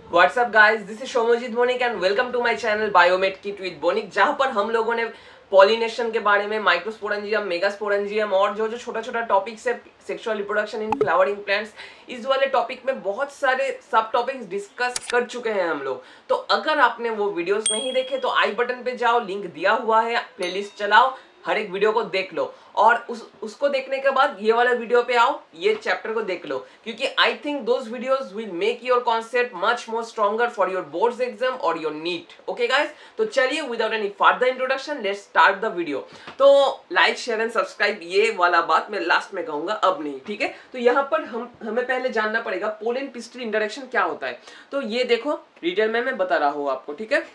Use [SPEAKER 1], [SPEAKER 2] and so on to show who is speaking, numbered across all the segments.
[SPEAKER 1] WhatsApp guys, this is Shomojit Bonik and welcome to my channel biomate kit with Bonik, जहां पर हम लोगों ने पॉलिनेशन के बारे में, माइक्रोस्पोरेंजियम, मेगास्पोरेंजियम और जो जो छोटा छोटा टॉपिक्स है sexual reproduction in flowering plants, इस वाले टॉपिक में बहुत सारे सब टॉपिक्स डिस्कस कर चुके हैं हम लोग। तो अगर आपने वो वीडियोस नहीं देखे तो आई बटन पे जाओ, लिंक दिया हुआ है, प्लेलिस्ट चलाओ, हर एक वीडियो को देख लो और उसको देखने के बाद ये वाला वीडियो पे आओ, ये चैप्टर को देख लो, क्योंकि I think those videos will make your concept much more stronger for your boards exam और योर नीट। ओके गाइस, तो चलिए without any further introduction let's start the video. तो लाइक शेयर एंड सब्सक्राइब, ये वाला बात मैं last में कहूंगा, अब नहीं, ठीक है। तो यहाँ पर हमें पहले जानना पड़ेगा पोलन पिस्टल इंटरेक्शन क्या होता है। तो ये देखो डिटेल में मैं बता रहा हूँ आपको, ठीक है।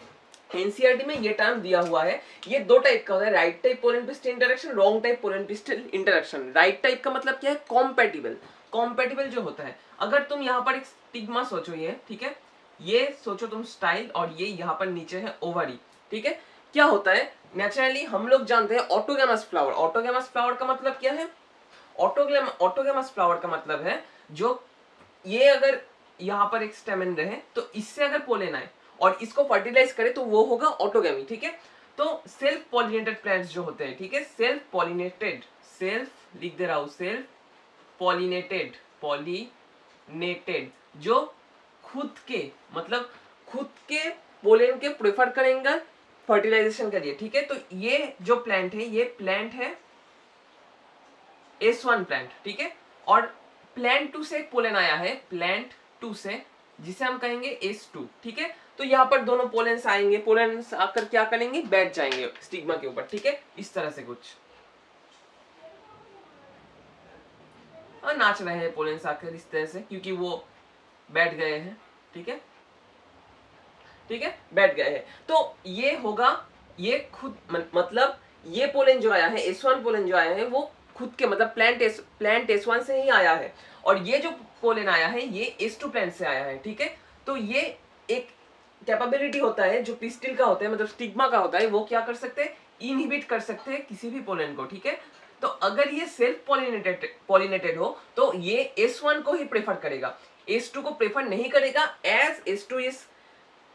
[SPEAKER 1] एनसीईआरटी में ये टर्म दिया हुआ है। ये दो टाइप का होता है, right type pollen pistol interaction, wrong type pollen pistol interaction. Right type का मतलब क्या है? कॉम्पैटिबल। कॉम्पैटिबल जो होता है, अगर तुम यहाँ पर एक स्टिग्मा सोचो, ये ठीक है, ये सोचो तुम स्टाइल, और ये यहाँ पर नीचे है ओवरी, ठीक है। क्या होता है नेचुरली हम लोग जानते हैं ऑटोगैमस फ्लावर। ऑटोगैमस फ्लावर का मतलब क्या है? ऑटोगैमस फ्लावर का मतलब है जो ये अगर यहाँ पर एक स्टेमन रहे तो इससे अगर पोलन आए और इसको फर्टिलाइज करे तो वो होगा ऑटोगैमी, ठीक है। तो सेल्फ पॉलिनेटेड प्लांट्स जो होते हैं, ठीक है, सेल्फ पॉलिनेटेड, सेल्फ लिख दे रहा हूं, सेल्फ पॉलिनेटेड, पॉलिनेटेड जो खुद के मतलब खुद के पोलन के प्रेफर करेंगे फर्टिलाइजेशन के लिए, ठीक है। तो ये जो प्लांट है, ये प्लांट है S1 प्लांट, ठीक है। और प्लांट 2 से एक पोलन आया है, प्लांट 2 से, जिसे हम कहेंगे S2, ठीक है। तो यहाँ पर दोनों पोलेंस आएंगे, पोलेंस आकर क्या करेंगे? बैठ जाएंगे स्टिग्मा के ऊपर, ठीक है, इस तरह से कुछ नाच रहे हैं पोलेंस आकर इस तरह से, क्योंकि वो बैठ गए हैं, ठीक है, ठीक है, बैठ गए हैं। तो ये होगा, ये खुद मतलब ये पोलन जो आया है, S1 पोलन जो आया है, वो खुद के मतलब प्लांट S1 से ही आया है, और ये जो पोलन आया है ये S2 प्लांट से आया है, ठीक है। तो ये एक कैपेबिलिटी होता है जो पिस्टिल का होता है, मतलब स्टिग्मा का होता है, वो क्या कर सकते हैं? इनहिबिट कर सकते हैं किसी भी पोलन को, ठीक है। तो अगर ये सेल्फ पॉलिनेटेड हो तो ये S1 को ही प्रेफर करेगा, S2 को प्रेफर नहीं करेगा, as S2 is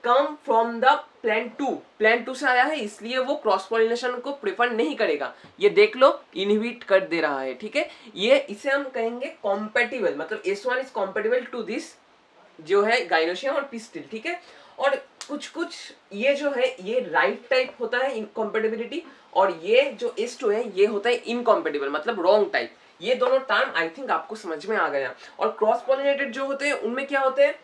[SPEAKER 1] come from the plant 2 से आया है, इसलिए वो क्रॉस पॉलिनेशन को प्रेफर नहीं करेगा। ये देख लो, इनहिबिट कर दे रहा है, ठीक है। ये इसे हम कहेंगे कॉम्पैटिबल, मतलब S1 is compatible to this जो है गाइनोशियम और पिस्टिल, ठीक है। और कुछ कुछ ये जो है ये राइट टाइप होता है इनकॉम्पेटिबिलिटी, और ये जो S2 है ये होता है इनकॉम्पेटिबल, मतलब रॉन्ग टाइप। ये दोनों टर्म आई थिंक आपको समझ में आ गया। और क्रॉस पॉलिनेटेड जो होते हैं उनमें क्या होते हैं?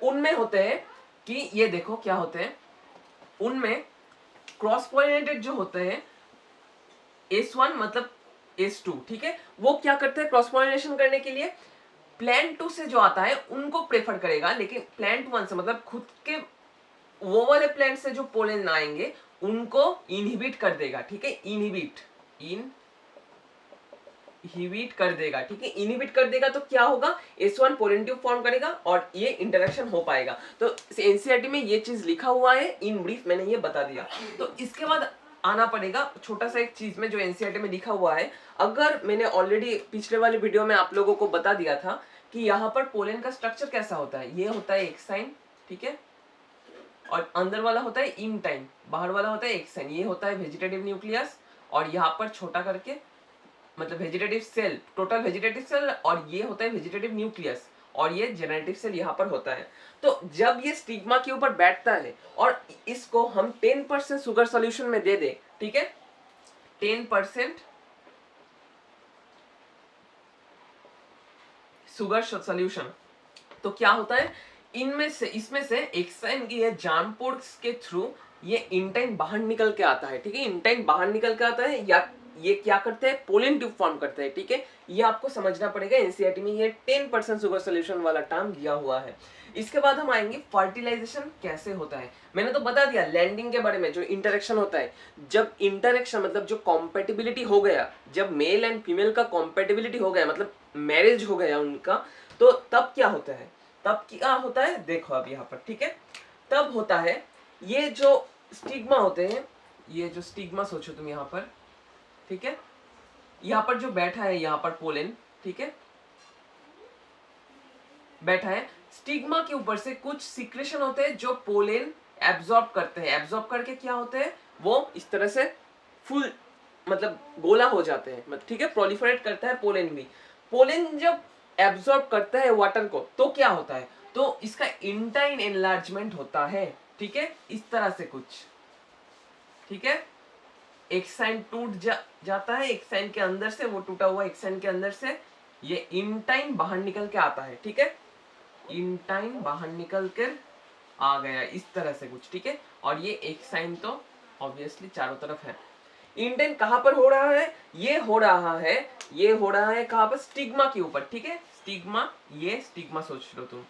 [SPEAKER 1] उनमें होते हैं कि ये देखो क्या होते हैं, उनमें क्रॉस पॉलिनेटेड जो होते हैं S1 मतलब S2, ठीक है, वो क्या करते हैं क्रॉस पॉलिनेशन करने के लिए? प्लांट 2 से जो आता है उनको प्रेफर करेगा, लेकिन प्लांट 1 से मतलब खुद के वो वाले प्लांट से जो पोलन आएंगे उनको इनहिबिट कर देगा, ठीक है। इनहिबिट कर देगा, ठीक है, इनहिबिट कर देगा। तो क्या होगा? S1 पोलन ट्यूब फॉर्म करेगा और ये इंटरेक्शन हो पाएगा। तो एनसीईआरटी में ये चीज लिखा हुआ है, इन ब्रीफ मैंने ये बता दिया। तो इसके बाद आना पड़ेगा छोटा सा एक चीज में जो एनसीईआरटी में लिखा हुआ है। अगर मैंने ऑलरेडी पिछले वाले वीडियो में आप लोगों को बता दिया था कि यहाँ पर पोलन का स्ट्रक्चर कैसा होता है, ये होता है एक्साइन, ठीक है, और अंदर वाला होता है इनटाइन, बाहर वाला होता है एक्साइन। ये होता है वेजिटेटिव न्यूक्लियस, और यहाँ पर छोटा करके मतलब vegetative cell, total vegetative cell, और ये होता है वेजिटेटिव न्यूक्लियस, और ये जेनेटिव सेल यहाँ पर होता है। तो जब ये स्टिग्मा के ऊपर बैठता है और इसको हम 10% शुगर सॉल्यूशन में दे दे, ठीक है, 10% शुगर सॉल्यूशन, तो क्या होता है? इसमें से एक्साइन की ये जार्मपोर्ट्स के थ्रू ये इंटाइन बाहर निकल के आता है, ठीक है, इंटाइन बाहर निकल के आता है, या ये क्या करते हैं? पोलन ट्यूब फॉर्म करते हैं, ठीक है। ये आपको समझना पड़ेगा, एनसीईआरटी में ये 10% शुगर सॉल्यूशन वाला टर्म दिया हुआ है। इसके बाद हम आएंगे फर्टिलाइजेशन कैसे होता है। मैंने तो बता दिया लैंडिंग के बारे में, जो इंटरेक्शन होता है, जब इंटरेक्शन मतलब जो कॉम्पेटिबिलिटी हो गया, जब मेल एंड फीमेल का कॉम्पेटिबिलिटी हो गया, मतलब मैरिज हो गया उनका, तो तब क्या होता है? देखो अब यहाँ पर, ठीक है, तब होता है ये जो स्टिग्मा होते हैं, ये जो स्टिग्मा सोचो तुम यहाँ पर, ठीक है, यहाँ पर जो बैठा है यहाँ पर पोलन, ठीक है, बैठा है, स्टिग्मा के ऊपर से कुछ सिक्रेशन होते हैं जो पोलन एब्जॉर्ब करते हैं, एब्जॉर्ब करके क्या होते हैं वो इस तरह से फुल मतलब गोला हो जाते हैं, ठीक है, प्रोलिफरेट करता है पोलन भी। पोलन जब एब्जॉर्ब करता है वाटर को तो क्या होता है, तो इसका इंटाइन एनलार्जमेंट होता है, ठीक है, इस तरह से कुछ, ठीक है, एक साइन टूट जाता है, एक साइन के अंदर से, वो टूटा हुआ एक साइन के अंदर से ये इंटाइन बाहर निकल के आता है, ठीक है, इंटाइन बाहर निकल कर आ गया इस तरह से कुछ, ठीक है, और ये एक साइन तो ऑब्वियसली चारों तरफ है। इंटाइन कहां पर हो रहा है, ये हो रहा है कहां पर, स्टिग्मा के ऊपर, ठीक है, स्टिग्मा, ये स्टिग्मा सोच लो तुम,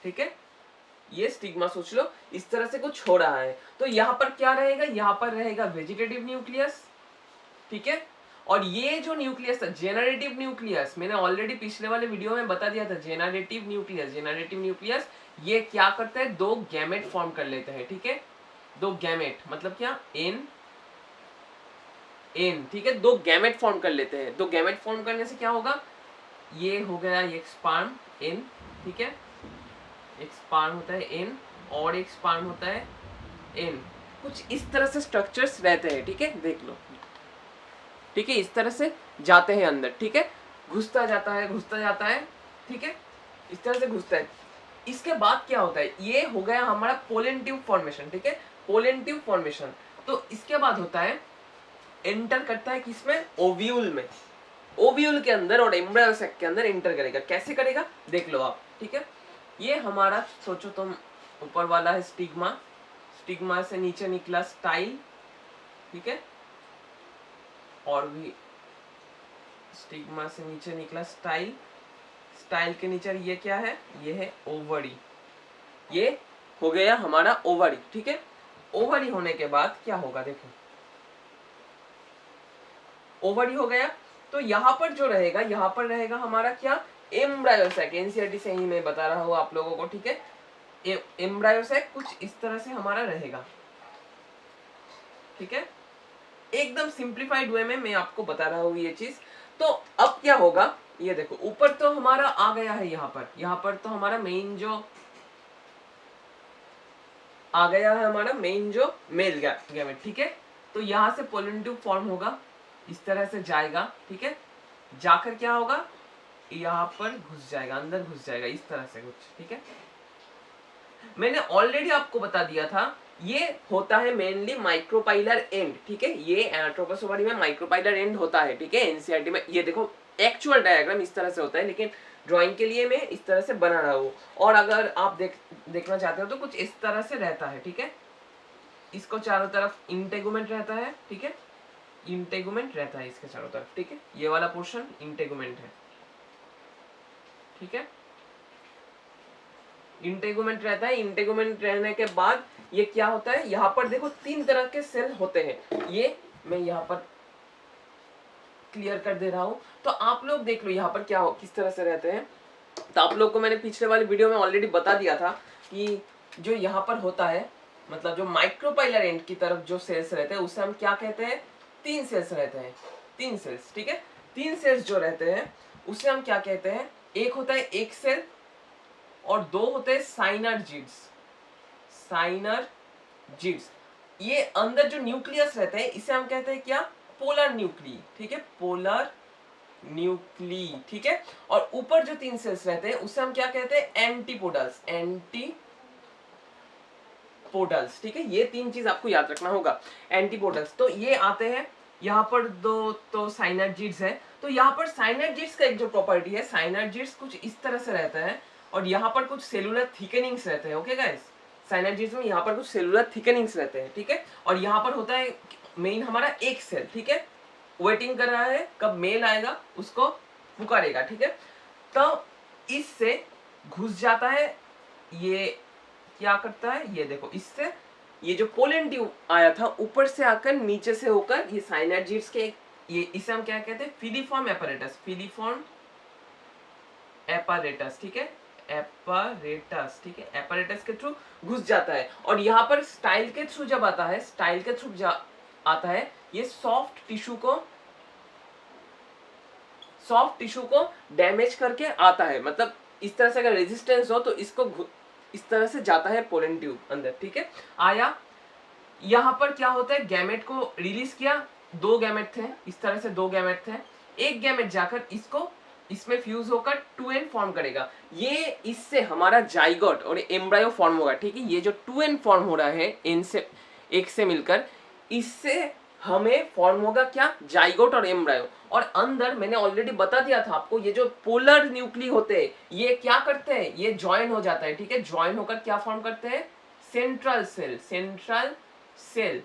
[SPEAKER 1] ठीक है, ये स्टिग्मा सोच लो, इस तरह से कुछ हो रहा है। तो यहाँ पर क्या रहेगा, यहाँ पर रहेगा वेजिटेटिव न्यूक्लियस, ठीक है, और ये जो न्यूक्लियस था जेनरेटिव न्यूक्लियस, मैंने ऑलरेडी पिछले वाले वीडियो में बता दिया था, जेनरेटिव न्यूक्लियस ये क्या करते हैं, दो गैमेट फॉर्म कर लेते हैं, ठीक है, दो गैमेट मतलब क्या, एन, ठीक है, दो गैमेट फॉर्म कर लेते हैं। दो गैमेट फॉर्म करने से क्या होगा, ये हो गया एक स्पर्म एन, ठीक है, एक स्पर्म होता है एन और एक स्पर्म होता है एन, कुछ इस तरह से स्ट्रक्चर्स रहते हैं, ठीक है, देख लो, ठीक है, इस तरह से जाते हैं अंदर, ठीक है, घुसता जाता है, ठीक है, इस तरह से घुसता है। इसके बाद क्या होता है, ये हो गया हमारा पोलन ट्यूब फॉर्मेशन, ठीक है, पोलन ट्यूब फॉर्मेशन। तो इसके बाद होता है एंटर करता है किसमें, ओव्यूल में, ओव्यूल के अंदर और एम्ब्रायो सैक के अंदर एंटर करेगा। कैसे करेगा देख लो आप, ठीक है, ये हमारा सोचो तुम ऊपर वाला है स्टिग्मा, स्टिग्मा से नीचे निकला स्टाइल, ठीक है, और भी स्टिग्मा से नीचे निकला स्टाइल, स्टाइल के नीचे ये क्या है, ये है ओवरी, ये हो गया हमारा ओवरी, ठीक है। ओवरी होने के बाद क्या होगा देखो, ओवरी हो गया तो यहाँ पर जो रहेगा, यहाँ पर रहेगा हमारा क्या, एम्ब्रायोसैक, एनसीईआरटी से ही मैं बता रहा हूँ आप लोगों को, ठीक है, एम्ब्रायोसैक कुछ इस तरह से हमारा रहेगा, ठीक है, एकदम सिंप्लीफाइड वे में मैं आपको बता रहा हूँ ये चीज। तो अब क्या होगा, ये देखो ऊपर तो हमारा आ गया है, यहाँ पर तो हमारा मेन जो आ गया है, हमारा मेन जो मेल गैमेट, ठीक है, तो यहाँ से पोलन ट्यूब फॉर्म होगा, इस तरह से जाएगा, ठीक है, जाकर क्या होगा, यहाँ पर घुस जाएगा, अंदर घुस जाएगा इस तरह से कुछ, ठीक है। मैंने ऑलरेडी आपको बता दिया था ये होता है मेनली माइक्रोपाइलर एंड, ठीक है, ये एनाट्रोपस ओवरी में माइक्रोपाइलर एंड होता है, ठीक है, एनसीईआरटी में ये देखो एक्चुअल डायग्राम इस तरह से होता है, लेकिन ड्राइंग के लिए मैं इस तरह से बना रहा हूँ, और अगर आप देखना चाहते हो तो कुछ इस तरह से रहता है, ठीक है, इसको चारों तरफ इंटेगुमेंट रहता है, ठीक है, इंटेगुमेंट रहता है इसके चारों तरफ, ठीक है, ये वाला पोर्शन इंटेगुमेंट है, ठीक है, इंटेगुमेंट रहता है। इंटेगुमेंट रहने के बाद ये क्या होता है, यहाँ पर देखो तीन तरह के सेल होते हैं, ये मैं यहाँ पर क्लियर कर दे रहा हूँ, तो आप लोग देख लो यहाँ पर क्या किस तरह से रहते हैं। तो आप लोग को मैंने पिछले वाले वीडियो में ऑलरेडी बता दिया था कि जो यहाँ पर होता है, मतलब जो माइक्रोपाइलर एंड की तरफ जो सेल्स रहते हैं उसे हम क्या कहते हैं, तीन सेल्स रहते हैं, तीन सेल्स, ठीक है, तीन सेल्स जो रहते हैं उसे हम क्या कहते हैं, एक होता है एक सेल और दो होते हैं साइनर्जिड्स, साइनर्जिड्स। ये अंदर जो न्यूक्लियस रहते हैं इसे हम कहते हैं क्या, पोलर न्यूक्ली, ठीक है, पोलर न्यूक्ली, ठीक है, और ऊपर जो तीन सेल्स रहते हैं उसे हम क्या कहते हैं, एंटीपोडल्स, एंटीपोडल्स, ठीक है, ये तीन चीज आपको याद रखना होगा, एंटीपोडल्स। तो ये आते हैं यहाँ पर दो तो साइनर्जिड्स है, तो यहाँ पर साइनर्जिड्स का एक जो प्रॉपर्टी है, साइनर्जिड्स कुछ इस तरह से रहता है और यहाँ पर कुछ सेलुलर थिकनिंग्स रहते हैं, ओके गाइस, साइनर्जिड्स में यहाँ पर कुछ सेलुलर थिकनिंग्स रहते हैं, ठीक है, और यहाँ पर होता है मेन हमारा एक सेल, ठीक है, वेटिंग कर रहा है कब मेल आएगा उसको पुकारेगा, ठीक है, तो इससे घुस जाता है, ये क्या करता है, ये देखो इससे ये जो पोलन ट्यूब आया था ऊपर से आकर नीचे से होकर ये साइनर्जिड्स के ये इसे हम क्या कहते हैं, फिलीफॉर्म एपैरेटस, फिलीफॉर्म एपैरेटस, ठीक है, एपैरेटस, ठीक है, एपैरेटस के थ्रू घुस जाता है, और यहाँ पर स्टाइल के थ्रू जब आता है, स्टाइल के थ्रू आता है, ये सॉफ्ट टिश्यू को डैमेज करके आता है, मतलब इस तरह से अगर रेजिस्टेंस हो तो इसको इस तरह से जाता है पोलन ट्यूब अंदर, ठीक है। आया यहाँ पर क्या होता है, गैमेट को रिलीज किया, 2 गैमेट थे, इस तरह से 2 गैमेट थे, एक गैमेट जाकर इसको इसमें फ्यूज होकर 2n फॉर्म करेगा, ये इससे हमारा जाइगोट और एम्ब्रायो फॉर्म होगा, ठीक है। ये जो 2n फॉर्म हो रहा है n से एक से मिलकर, इससे हमें फॉर्म होगा क्या, जाइगोट और एम्ब्रायो। और अंदर मैंने ऑलरेडी बता दिया था आपको, ये जो पोलर न्यूक्ली होते हैं ये क्या करते हैं, ये ज्वाइन हो जाता है, ठीक है। ज्वाइन होकर क्या फॉर्म करते हैं, सेंट्रल सेल, सेंट्रल सेल,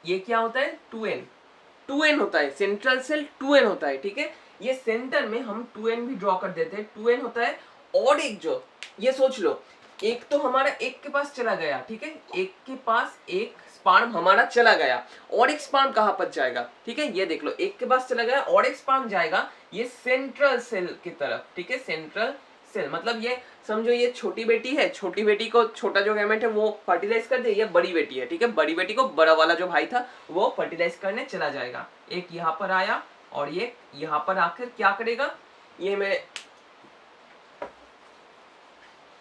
[SPEAKER 1] ये क्या होता है 2n होता है, सेंट्रल सेल 2n होता है, ठीक है। ये सेंटर में हम 2n भी ड्रॉ कर देते हैं, 2n होता है। और एक जो, ये सोच लो, एक तो हमारा एक के पास चला गया, ठीक है, एक के पास एक स्पर्म हमारा चला गया, और एक स्पर्म कहां पर जाएगा, ठीक है, ये देख लो, एक के पास चला गया और एक स्पर्म जाएगा ये सेंट्रल सेल की तरफ, ठीक है, सेंट्रल सेल। मतलब ये समझो ये छोटी बेटी है, छोटी बेटी को छोटा जो गैमेट है वो फर्टिलाइज कर दे, ये बड़ी बेटी है, ठीक है, बड़ी बेटी को बड़ा वाला जो भाई था वो फर्टिलाइज करने चला जाएगा। एक यहाँ पर आया और ये यहाँ पर आकर क्या करेगा, ये मैं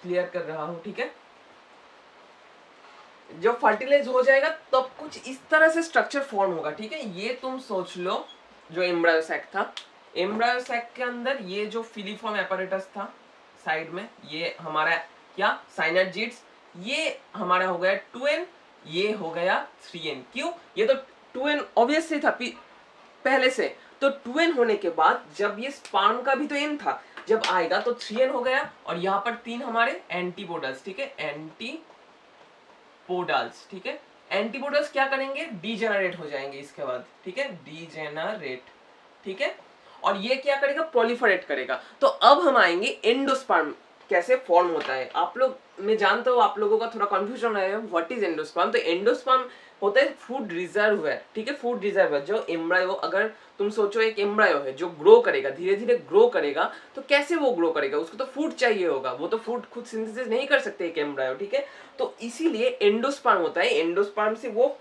[SPEAKER 1] क्लियर कर रहा हूं, ठीक है। जब फर्टिलाइज हो जाएगा तब कुछ इस तरह से स्ट्रक्चर फॉर्म होगा, ठीक है। ये तुम सोच लो जो एम्ब्रायो सैक था, एम्ब्रायो सैक के अंदर ये जो फिलीफॉर्म एपरेटस था साइड में, ये हमारा क्या साइनर्जिड्स, ये हमारा हो गया 2n, ये हो गया 3n। क्यों, ये तो 2n ऑब्वियसली था पहले से, तो 2n होने के बाद जब ये स्पर्म का भी तो n था, जब आएगा तो 3n हो गया, और यहाँ पर 3 हमारे एंटीपोडल्स, ठीक है, एंटीपोडल्स, ठीक है। एंटीपोडल्स क्या करेंगे, डीजेनरेट हो जाएंगे इसके बाद, ठीक है, डीजेनरेट, ठीक है। और ये क्या करेगा, प्रोलिफरेट करेगा। तो अब हम आएंगे एंडोस्पर्म कैसे फॉर्म होता है। आप लोग, मैं जानता हूँ आप लोगों का थोड़ा कंफ्यूजन है, व्हाट इज एंडोस्पर्म। तो एंडोस्पर्म होता है फूड रिजर्वर, ठीक है, फूड रिजर्वर। जो एम्ब्रायो, अगर तुम सोचो एक एम्ब्रायो है जो ग्रो करेगा, धीरे धीरे ग्रो करेगा, तो कैसे वो ग्रो करेगा, उसको तो फूड चाहिए होगा, वो तो फूड खुद सिंथेसिस नहीं कर सकते एक एम्ब्रायो, ठीक है। तो इसीलिए एंडोस्पर्म होता है, एंडोस्पर्म से वो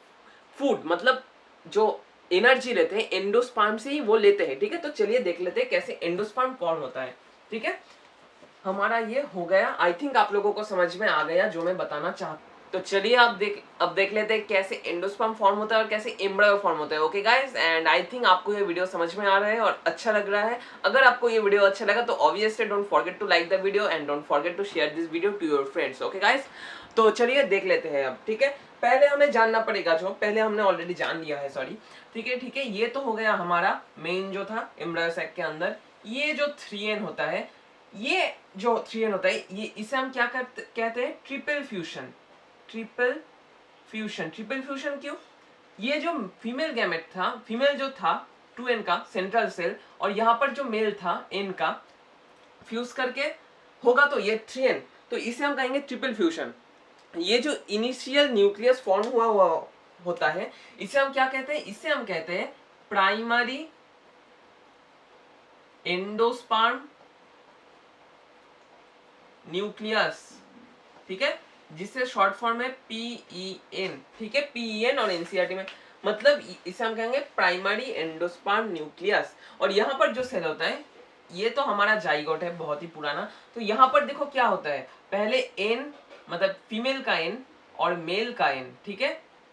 [SPEAKER 1] फूड मतलब जो एनर्जी लेते हैं एंडोस्पर्म से ही वो लेते हैं, ठीक है। तो चलिए देख लेते हैं कैसे एंडोस्पर्म फॉर्म होता है, ठीक है। हमारा ये हो गया, आई थिंक आप लोगों को समझ में आ गया जो मैं बताना चाहता। तो चलिए अब देख लेते हैं कैसे एंडोस्पर्म फॉर्म होता है और कैसे एम्ब्रायो फॉर्म होता है। Okay guys, and I think आपको ये वीडियो समझ में आ रहा है और अच्छा लग रहा है। अगर आपको ये वीडियो अच्छा लगा तो obviously don't forget to like the video and don't forget to share this video to your friends. Okay guys, तो चलिए देख लेते हैं अब, ठीक है। पहले हमें जानना पड़ेगा, जो पहले हमने ऑलरेडी जान लिया है, सॉरी, ठीक है। ये तो हो गया हमारा मेन जो था एम्ब्रायो सैक के अंदर। ये जो 3n होता है, ये जो 3n होता है, ये इसे हम क्या कहते हैं, ट्रिपल फ्यूजन। ट्रिपल फ्यूजन क्यों, ये जो फीमेल गैमेट था, फीमेल जो था 2n का सेंट्रल सेल, और यहाँ पर जो मेल था n का, फ्यूज करके होगा तो ये 3n, तो इसे हम कहेंगे ट्रिपल फ्यूजन। ये जो इनिशियल न्यूक्लियस फॉर्म हुआ होता है, इसे हम क्या कहते हैं, इसे हम कहते हैं प्राइमरी एंडोस्पर्म न्यूक्लियस, ठीक है, जिससे शॉर्ट फॉर्म है PEN, ठीक है, PEN और NCERT में, मतलब इसे हम कहेंगे प्राइमरी एंडोस्पर्म न्यूक्लियस। और यहाँ पर जो सेल होता है, ये तो हमारा जाइगोट है बहुत ही पुराना। तो यहाँ पर देखो क्या होता है, पहले N मतलब फीमेल का N और मेल का N, ठीक है,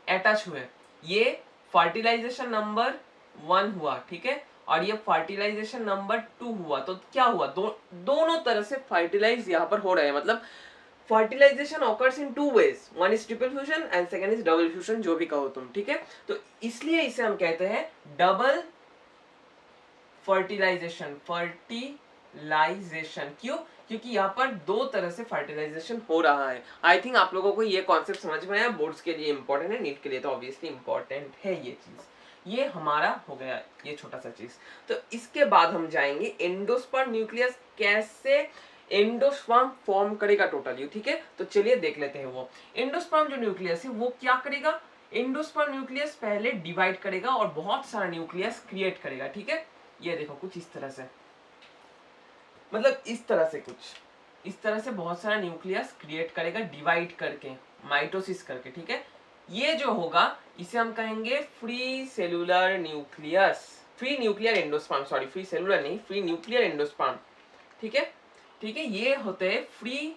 [SPEAKER 1] अटैच हुए, ये फर्टिलाइजेशन नंबर 1 हुआ, ठीक है, और ये फर्टिलाइजेशन नंबर 2 हुआ। तो क्या हुआ, दोनों तरह से फर्टिलाइज यहाँ पर हो रहे हैं। मतलब fertilisation occurs in 2 ways, one is triple fusion and second is double fusion, जो भी कहो तुम, ठीक है। तो इसलिए इसे हम कहते हैं डबल फर्टिलाइजेशन। क्यों, क्योंकि यहाँ पर 2 तरह से फर्टिलाइजेशन हो रहा है। आई थिंक आप लोगों को ये कॉन्सेप्ट समझ में आया, बोर्ड्स के लिए इंपॉर्टेंट है, नीट के लिए तो ऑब्वियसली इंपॉर्टेंट है ये चीज। ये हमारा हो गया ये छोटा सा चीज। तो इसके बाद हम जाएंगे एंडोस्पर्म न्यूक्लियस कैसे एंडोस्पर्म फॉर्म करेगा टोटली, ठीक है। तो चलिए देख लेते हैं वो एंडोस्पर्म जो न्यूक्लियस है वो क्या करेगा। एंडोस्पर्म न्यूक्लियस पहले डिवाइड करेगा और बहुत सारा न्यूक्लियस क्रिएट करेगा, ठीक है। ये देखो कुछ इस तरह से, मतलब इस तरह से, कुछ इस तरह से बहुत सारा न्यूक्लियस क्रिएट करेगा डिवाइड करके, माइटोसिस करके, ठीक है। ये जो होगा इसे हम कहेंगे free cellular nucleus, free nuclear endosperm, sorry free cellular नहीं, फ्री न्यूक्लियर एंडोस्पर्म, ठीक है। ठीक है, ये होते हैं free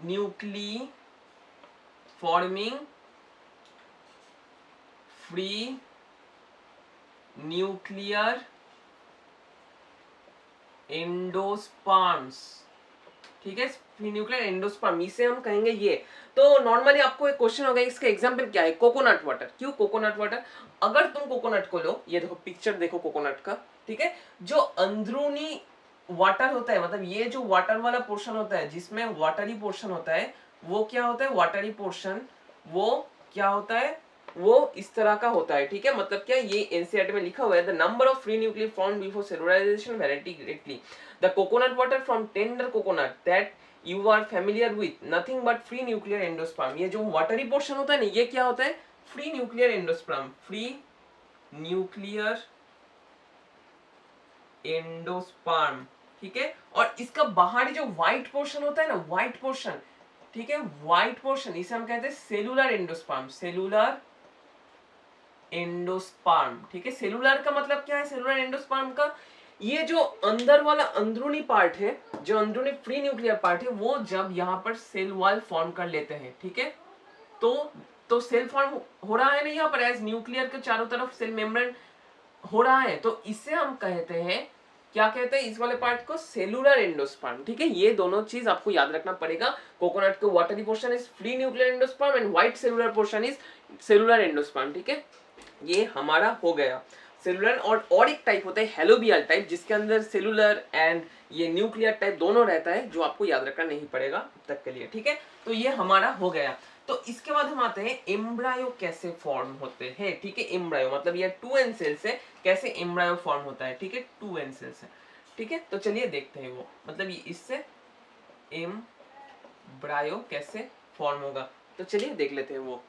[SPEAKER 1] nuclei forming free nuclear endosperms. ठीक है, फ्री न्यूक्लियर एंडोस्पर्म, इसे हम कहेंगे ये। तो नॉर्मली आपको एक क्वेश्चन होगा, इसका एग्जांपल क्या है? Coconut water. क्यों कोकोनट वाटर? अगर तुम कोकोनट को लो, ये देखो पिक्चर देखो कोकोनट का, ठीक है, जो अंदरूनी वाटर होता है, मतलब ये जो वाटर वाला पोर्शन होता है, जिसमें वाटरी पोर्शन होता है, वो क्या होता है? वाटरी पोर्शन वो क्या होता है? वो इस तरह का होता है। ठीक है, मतलब क्या, ये एनसीईआरटी में लिखा हुआ है, the number of free nuclear formed before cellularization vary greatly. The coconut water from tender coconut that you are familiar with nothing but free nuclear endosperm. ये जो वाटरी पोर्शन होता है ना, ये क्या होता है? Free nuclear endosperm, free nuclear endosperm. ठीक है, और इसका बाहरी जो व्हाइट पोर्शन होता है ना, व्हाइट पोर्शन, ठीक है, व्हाइट पोर्शन, इसे हम कहते हैं सेलुलर एंडोस्पर्म, सेलुलर एंडोस्पर्म। ठीक है, सेलुलर का मतलब क्या है? सेलुलर एंडोस्पर्म का ये जो अंदर वाला अंदरूनी पार्ट है, जो अंदरूनी फ्री न्यूक्लियर पार्ट है, वो जब यहाँ पर सेल वॉल फॉर्म कर लेते हैं, ठीक है, तो सेल फॉर्म हो रहा है ना यहाँ पर, एज न्यूक्लियर के चारों तरफ सेल मेम्ब्रेन हो रहा है, तो इसे हम कहते हैं, क्या कहते हैं इस वाले पार्ट को? Cellular endosperm. ठीक है, ये दोनों चीज आपको याद रखना पड़ेगा। कोकोनट का watery portion is free nuclear endosperm and white cellular portion is cellular endosperm. ठीक है, ये हमारा हो गया सेलुलर। और एक टाइप होता है हेलोबियल टाइप, जिसके अंदर सेलुलर एंड ये न्यूक्लियर टाइप दोनों रहता है, जो आपको याद रखना नहीं पड़ेगा अब तक के लिए। ठीक है, तो ये हमारा हो गया। तो इसके बाद हम आते हैं एम्ब्रायो कैसे फॉर्म होते हैं। ठीक है, एम्ब्रायो मतलब ये 2n सेल से कैसे एम्ब्रायो फॉर्म होता है। ठीक है, 2n सेल से। ठीक है, तो चलिए देखते हैं वो, मतलब ये इससे एम्ब्रायो कैसे फॉर्म होगा, तो चलिए देख लेते हैं वो।